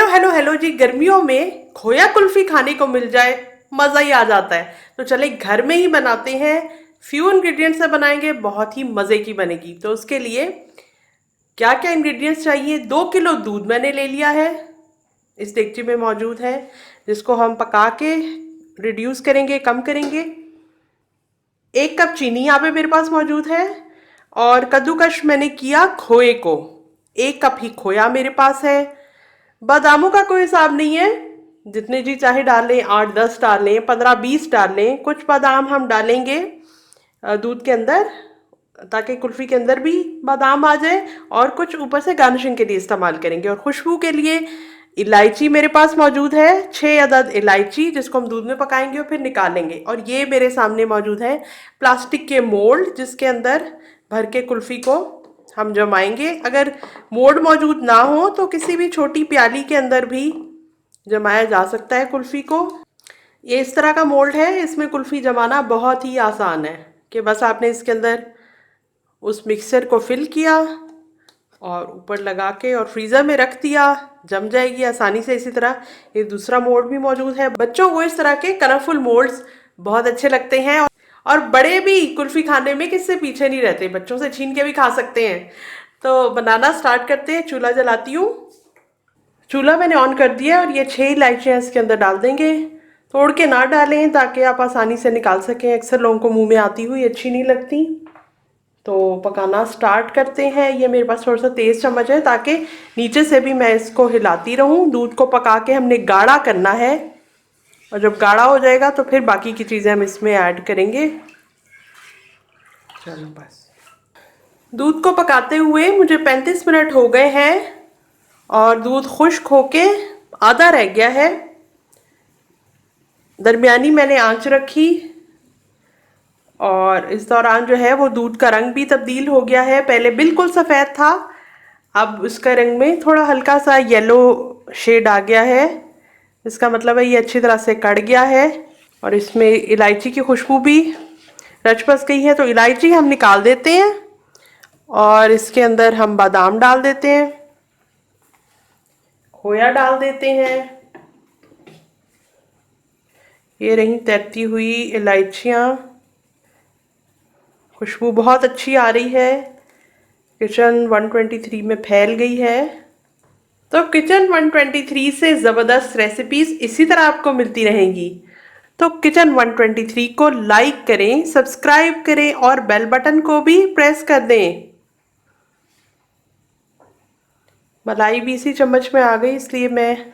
Hello hello hello जी। गर्मियों में खोया कुल्फी खाने को मिल जाए, मज़ा ही आ जाता है। तो चले घर में ही बनाते हैं। फ्यू इंग्रेडिएंट्स से बनाएंगे, बहुत ही मज़े की बनेगी। तो उसके लिए क्या क्या इंग्रेडिएंट्स चाहिए? 2 किलो दूध मैंने ले लिया है, इस देगची में मौजूद है, जिसको हम पका के रिड्यूस करेंगे, कम करेंगे। 1 कप चीनी यहाँ पे मेरे पास मौजूद है। और कद्दूकश मैंने किया खोए को, 1 कप ही खोया मेरे पास है। बादामों का कोई हिसाब नहीं है, जितने जी चाहे डाल लें, 8-10 डाल लें, 15-20 डाल लें। कुछ बादाम हम डालेंगे दूध के अंदर, ताकि कुल्फी के अंदर भी बादाम आ जाए, और कुछ ऊपर से गार्निशिंग के लिए इस्तेमाल करेंगे। और खुशबू के लिए इलायची मेरे पास मौजूद है, 6 अदद इलायची, जिसको हम दूध में पकाएंगे और फिर निकालेंगे। और ये मेरे सामने मौजूद है प्लास्टिक के मोल्ड, जिसके अंदर भर के कुल्फी को हम जमाएंगे। अगर मोल्ड मौजूद ना हो तो किसी भी छोटी प्याली के अंदर भी जमाया जा सकता है कुल्फी को। ये इस तरह का मोल्ड है, इसमें कुल्फी जमाना बहुत ही आसान है कि बस आपने इसके अंदर उस मिक्सर को फिल किया और ऊपर लगा के और फ्रीज़र में रख दिया, जम जाएगी आसानी से। इसी तरह ये दूसरा मोल्ड भी मौजूद है। बच्चों को इस तरह के कलरफुल मोल्ड्स बहुत अच्छे लगते हैं, और बड़े भी कुल्फी खाने में किससे पीछे नहीं रहते, बच्चों से छीन के भी खा सकते हैं। तो बनाना स्टार्ट करते हैं। चूल्हा जलाती हूँ। चूल्हा मैंने ऑन कर दिया और ये 6 इलायचियाँ इसके अंदर डाल देंगे। तोड़ के ना डालें ताकि आप आसानी से निकाल सकें, अक्सर लोगों को मुंह में आती हुई अच्छी नहीं लगती। तो पकाना स्टार्ट करते हैं। ये मेरे पास थोड़ा सा तेज़ चम्मच है ताकि नीचे से भी मैं इसको हिलाती रहूं। दूध को पका के हमने गाढ़ा करना है, और जब गाढ़ा हो जाएगा तो फिर बाकी की चीज़ें हम इसमें ऐड करेंगे। चलो बस। दूध को पकाते हुए मुझे 35 मिनट हो गए हैं, और दूध खुश्क होके आधा रह गया है। दरमियानी मैंने आंच रखी, और इस दौरान जो है वो दूध का रंग भी तब्दील हो गया है। पहले बिल्कुल सफ़ेद था, अब उसका रंग में थोड़ा हल्का सा येलो शेड आ गया है। इसका मतलब है ये अच्छी तरह से कढ़ गया है, और इसमें इलायची की खुशबू भी रच बस गई है। तो इलायची हम निकाल देते हैं, और इसके अंदर हम बादाम डाल देते हैं, खोया डाल देते हैं। ये रही तैरती हुई इलायचियाँ, खुशबू बहुत अच्छी आ रही है, किचन 123 में फैल गई है। तो किचन 123 से ज़बरदस्त रेसिपीज़ इसी तरह आपको मिलती रहेंगी। तो किचन 123 को लाइक करें, सब्सक्राइब करें, और बेल बटन को भी प्रेस कर दें। मलाई भी इसी चम्मच में आ गई, इसलिए मैं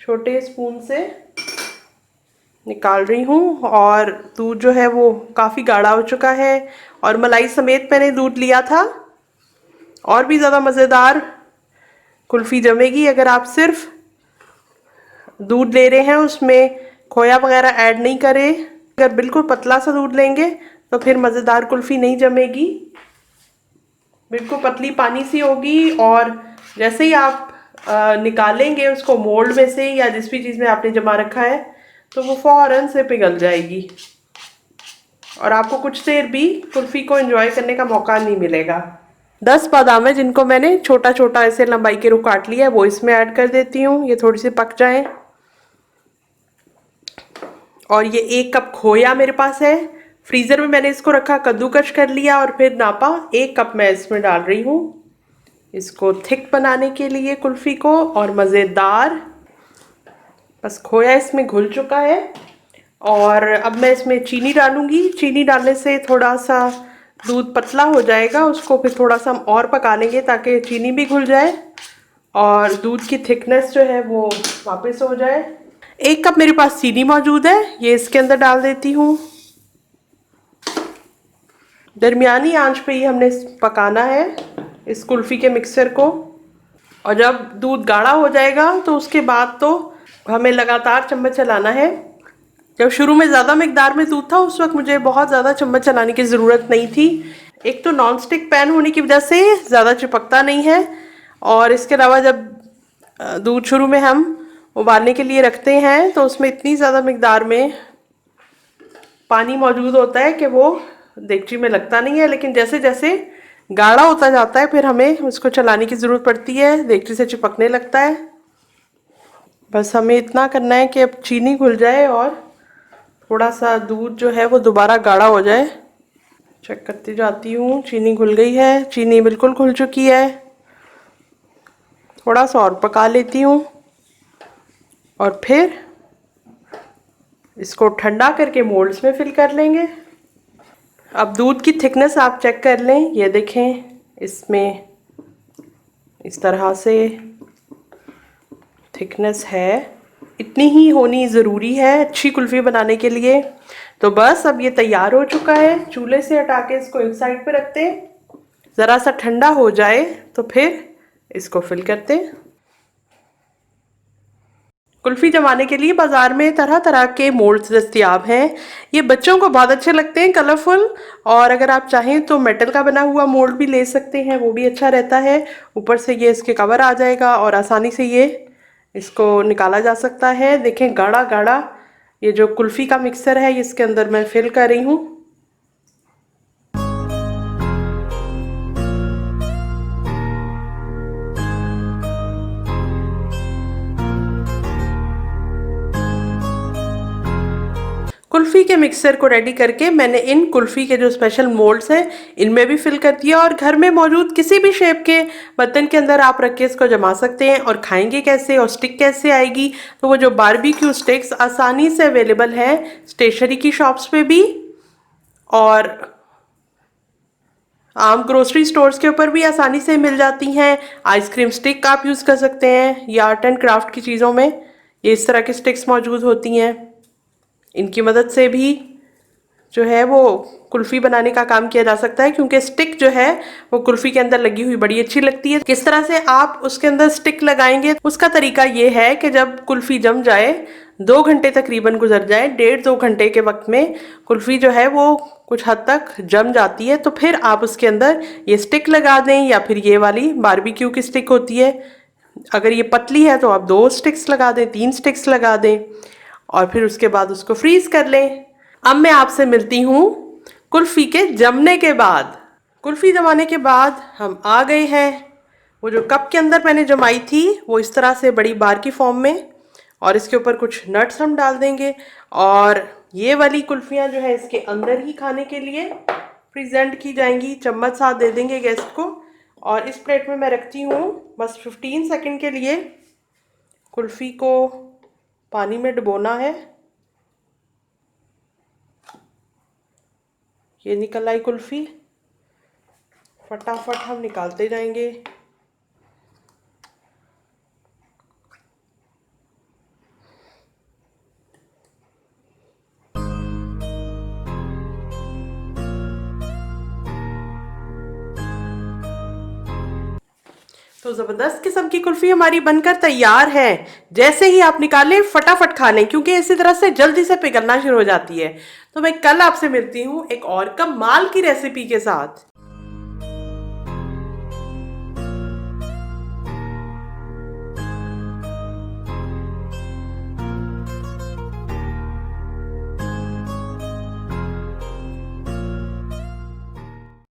छोटे स्पून से निकाल रही हूँ। और दूध जो है वो काफ़ी गाढ़ा हो चुका है, और मलाई समेत मैंने दूध लिया था। और भी ज़्यादा मज़ेदार कुल्फ़ी जमेगी अगर आप सिर्फ दूध ले रहे हैं, उसमें खोया वगैरह ऐड नहीं करें। अगर बिल्कुल पतला सा दूध लेंगे तो फिर मज़ेदार कुल्फ़ी नहीं जमेगी, बिल्कुल पतली पानी सी होगी। और जैसे ही आप निकालेंगे उसको मोल्ड में से या जिस भी चीज़ में आपने जमा रखा है, तो वो फ़ौरन से पिघल जाएगी, और आपको कुछ देर भी कुल्फ़ी को एंजॉय करने का मौका नहीं मिलेगा। 10 बादाम है जिनको मैंने छोटा छोटा ऐसे लंबाई के रूप काट लिया है, वो इसमें ऐड कर देती हूँ, ये थोड़ी सी पक जाए। और ये 1 कप खोया मेरे पास है, फ्रीज़र में मैंने इसको रखा, कद्दूकश कर लिया और फिर नापा। 1 कप मैं इसमें डाल रही हूँ, इसको थिक बनाने के लिए कुल्फ़ी को, और मज़ेदार। बस खोया इसमें घुल चुका है, और अब मैं इसमें चीनी डालूंगी। चीनी डालने से थोड़ा सा दूध पतला हो जाएगा, उसको फिर थोड़ा सा हम और पका लेंगे ताकि चीनी भी घुल जाए और दूध की थिकनेस जो है वो वापस हो जाए। 1 कप मेरे पास चीनी मौजूद है, ये इसके अंदर डाल देती हूँ। दरमियानी आंच पे ही हमने पकाना है इस कुल्फ़ी के मिक्सर को, और जब दूध गाढ़ा हो जाएगा तो उसके बाद तो हमें लगातार चम्मच चलाना है। जब शुरू में ज़्यादा मिकदार में दूध था उस वक्त मुझे बहुत ज़्यादा चम्मच चलाने की ज़रूरत नहीं थी। एक तो नॉन स्टिक पैन होने की वजह से ज़्यादा चिपकता नहीं है, और इसके अलावा जब दूध शुरू में हम उबालने के लिए रखते हैं तो उसमें इतनी ज़्यादा मिकदार में पानी मौजूद होता है कि वो देगची में लगता नहीं है। लेकिन जैसे जैसे गाढ़ा होता जाता है फिर हमें उसको चलाने की ज़रूरत पड़ती है, देगची से चिपकने लगता है। बस हमें इतना करना है कि अब चीनी घुल जाए और थोड़ा सा दूध जो है वो दोबारा गाढ़ा हो जाए। चेक करती जाती हूँ, चीनी घुल गई है, चीनी बिल्कुल घुल चुकी है। थोड़ा सा और पका लेती हूँ और फिर इसको ठंडा करके मोल्ड्स में फिल कर लेंगे। अब दूध की थिकनेस आप चेक कर लें, ये देखें, इसमें इस तरह से थिकनेस है, इतनी ही होनी ज़रूरी है अच्छी कुल्फ़ी बनाने के लिए। तो बस अब ये तैयार हो चुका है, चूल्हे से हटा के इसको एक साइड पे रखते हैं, ज़रा सा ठंडा हो जाए तो फिर इसको फिल करते हैं। कुल्फ़ी जमाने के लिए बाज़ार में तरह तरह के मोल्ड्स दस्तियाब हैं। ये बच्चों को बहुत अच्छे लगते हैं, कलरफुल। और अगर आप चाहें तो मेटल का बना हुआ मोल्ड भी ले सकते हैं, वो भी अच्छा रहता है। ऊपर से ये इसके कवर आ जाएगा और आसानी से ये इसको निकाला जा सकता है। देखें, गाढ़ा गाढ़ा ये जो कुल्फ़ी का मिक्सर है इसके अंदर मैं फिल कर रही हूँ। कुल्फ़ी के मिक्सर को रेडी करके मैंने इन कुल्फ़ी के जो स्पेशल मोल्ड्स हैं इनमें भी फिल कर दिया। और घर में मौजूद किसी भी शेप के बर्तन के अंदर आप रख के इसको जमा सकते हैं। और खाएंगे कैसे और स्टिक कैसे आएगी, तो वो जो बारबेक्यू स्टिक्स आसानी से अवेलेबल है स्टेशनरी की शॉप्स पे भी, और आम ग्रोसरी स्टोर्स के ऊपर भी आसानी से मिल जाती हैं। आइसक्रीम स्टिक आप यूज़ कर सकते हैं, या आर्ट एंड क्राफ्ट की चीज़ों में ये इस तरह की स्टिक्स मौजूद होती हैं। इनकी मदद से भी जो है वो कुल्फ़ी बनाने का काम किया जा सकता है, क्योंकि स्टिक जो है वो कुल्फ़ी के अंदर लगी हुई बड़ी अच्छी लगती है। किस तरह से आप उसके अंदर स्टिक लगाएंगे, उसका तरीका ये है कि जब कुल्फ़ी जम जाए, 2 घंटे तकरीबन गुजर जाए, 1.5-2 घंटे के वक्त में कुल्फ़ी जो है वो कुछ हद तक जम जाती है, तो फिर आप उसके अंदर ये स्टिक लगा दें, या फिर ये वाली बारबेक्यू की स्टिक होती है। अगर ये पतली है तो आप 2 स्टिक्स लगा दें, 3 स्टिक्स लगा दें, और फिर उसके बाद उसको फ्रीज कर लें। अब मैं आपसे मिलती हूँ कुल्फ़ी के जमने के बाद। कुल्फ़ी जमाने के बाद हम आ गए हैं। वो जो कप के अंदर मैंने जमाई थी वो इस तरह से बड़ी बार की फॉर्म में, और इसके ऊपर कुछ नट्स हम डाल देंगे। और ये वाली कुल्फ़ियाँ जो है इसके अंदर ही खाने के लिए प्रेजेंट की जाएंगी। चम्मच साथ दे देंगे गेस्ट को। और इस प्लेट में मैं रखती हूँ बस 15 सेकंड के लिए। कुल्फ़ी को पानी में डुबोना है। ये निकल आई कुल्फ़ी, फटाफट हम निकालते जाएंगे। तो ज़बरदस्त किस्म की कुल्फ़ी हमारी बनकर तैयार है। जैसे ही आप निकालें फटाफट खा लें, क्योंकि इसी तरह से जल्दी से पिघलना शुरू हो जाती है। तो मैं कल आपसे मिलती हूँ एक और कमाल की रेसिपी के साथ।